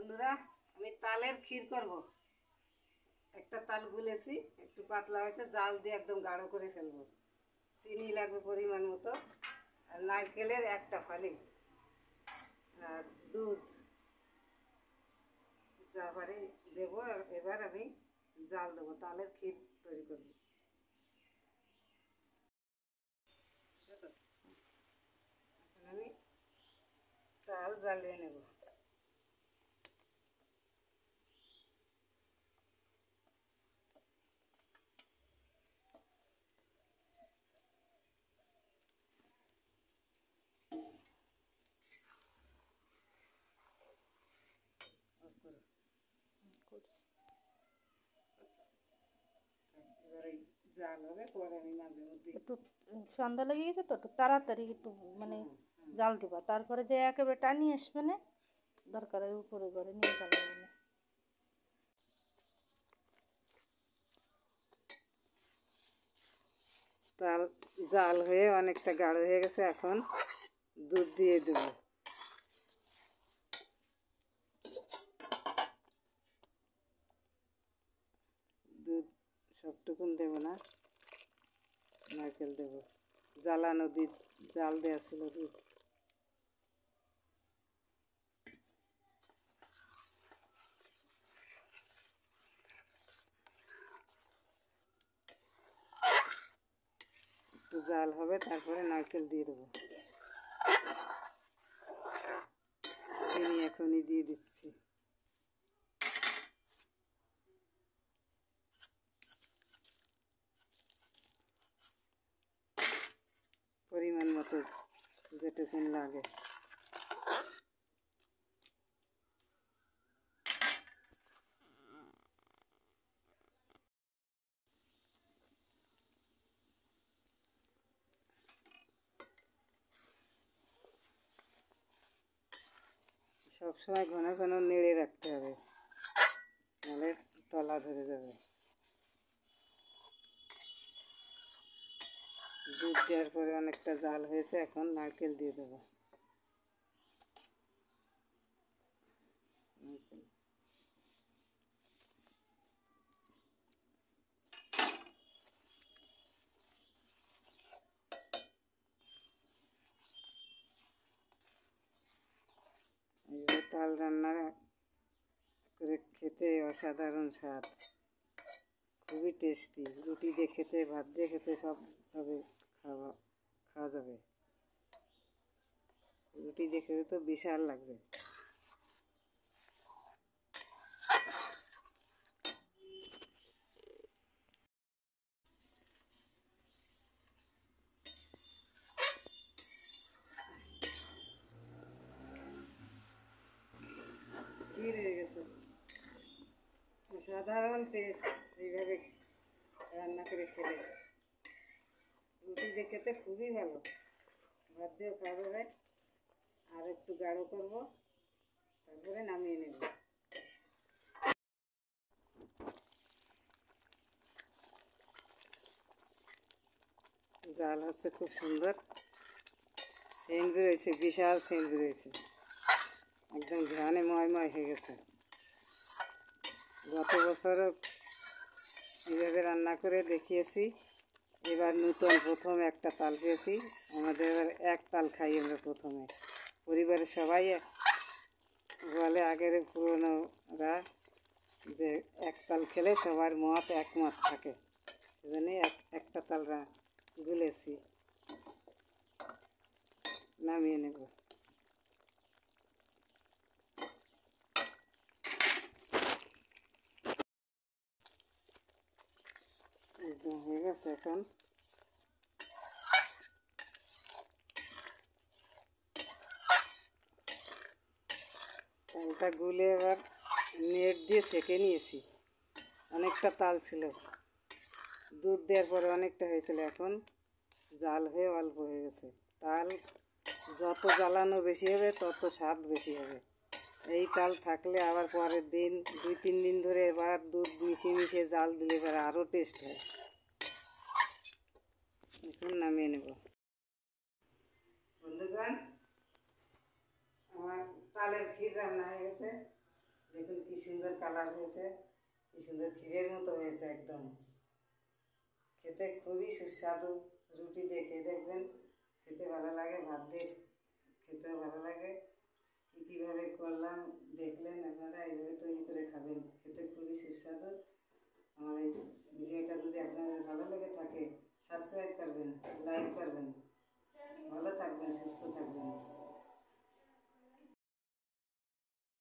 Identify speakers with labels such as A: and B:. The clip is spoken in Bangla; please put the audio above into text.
A: বন্ধুরা, আমি তালের ক্ষীর করব। একটা তাল গুলেছি, একটু পাতলা হয়েছে, জাল দিয়ে একদম গাঢ় করে ফেলবো। চিনি লাগবে পরিমাণ মতো, আর নারকেলের একটা ফালি, আর দুধ যা পারি দেবো। এবার আমি জাল দেবো, তালের ক্ষীর তৈরি করব। এখন আমি তাল জ্বালিয়ে নেব। এবার এই জাল হবে, পরে আমি মাঝে মধ্যে
B: একটু সন্ধ্যা লেগে গেছে তো, একটু তাড়াতাড়ি একটু মানে জাল দিবা, তারপরে যে একেবারে টানিয়ে আসবে না, দরকার হয় উপরে ঘরে নিয়ে জ্বালাবে না।
A: তাল জাল হয়ে অনেকটা গাঢ় হয়ে গেছে, এখন দুধ দিয়ে দেবো। দুধ সবটুকুন দেবো না, নারকেল দেবো। জ্বালানো দুধ, জাল দেওয়া ছিল দুধ। একটু জাল হবে, তারপরে নারকেল দিয়ে দেবো। চিনি এখনই দিয়ে দিচ্ছি। পরিমাণ মতো যেটুকুন লাগে। সবসময় ঘন ঘন নেড়ে রাখতে হবে, নাহলে তলা ধরে যাবে। দুধ দেওয়ার পরে অনেকটা জাল হয়েছে, এখন নারকেল দিয়ে দেবো। এইভাবে তাল রান্না করে খেতে অসাধারণ স্বাদ, খুবই টেস্টি। রুটি দিয়ে খেতে, ভাত দিয়ে খেতে, সবভাবে খাওয়া যাবে। রুটি দিয়ে খেতে তো বিশাল লাগবে। ক্ষীর হয়ে গেছে, সাধারণ টেস্ট। এইভাবে রান্না করে খেলে রুটি দিয়ে খেতে খুবই ভালো, ভাত দিয়েও খাওয়া যাবে। আর একটু গাঢ় করবো, তারপরে নামিয়ে নেব। জাল হচ্ছে খুব সুন্দর, সেন্ট বেরোয়েছে, বিশাল সেন্ট বেরোয়েছে, একদম ঘ্রাণে ময় হয়ে গেছে। গত বছরও এইভাবে রান্না করে দেখিয়েছি, এবার নতুন প্রথম একটা তাল পেয়েছি। আমাদের এবার এক তাল খাই আমরা প্রথমে। পরিবারের সবাই বলে, আগের পুরনোরা, যে এক তাল খেলে সবার মত একমত থাকে, সেজন্যই একটা তাল গুলেছি। নামিয়ে নেব। একদম হয়ে গেছে। এখন তালটা গুলে এবার নেট দিয়ে ছেঁকে নিয়েছি। অনেকটা তাল ছিল, দুধ দেওয়ার পরে অনেকটা হয়েছিল, এখন জাল হয়ে অল্প হয়ে গেছে। তাল যত জ্বালানো বেশি হবে, তত স্বাদ বেশি হবে। এই তাল থাকলে আবার পরের দিন 2-3 দিন ধরে এবার দুধ মিশিয়ে জাল দিলে এবার আরও টেস্ট হয়। এখন নামিয়ে নেব। বন্ধুগণ, আমার তালের ক্ষীর রান্না হয়ে গেছে। দেখুন কি সুন্দর কালার হয়েছে, কি সুন্দর ক্ষীরের মতো হয়েছে একদম। খেতে খুবই সুস্বাদু। রুটি দিয়ে খেয়ে দেখবেন, খেতে ভালো লাগে, ভাত দিয়ে খেতেও ভালো লাগে। কীভাবে করলাম দেখলেন, আপনারা এইভাবে তৈরি করে খাবেন, খেতে খুবই সুস্বাদু। আমার এই ভিডিওটা যদি আপনাদের ভালো লেগে থাকে সাবস্ক্রাইব করবেন, লাইক করবেন। ভালো থাকবেন, সুস্থ থাকবেন।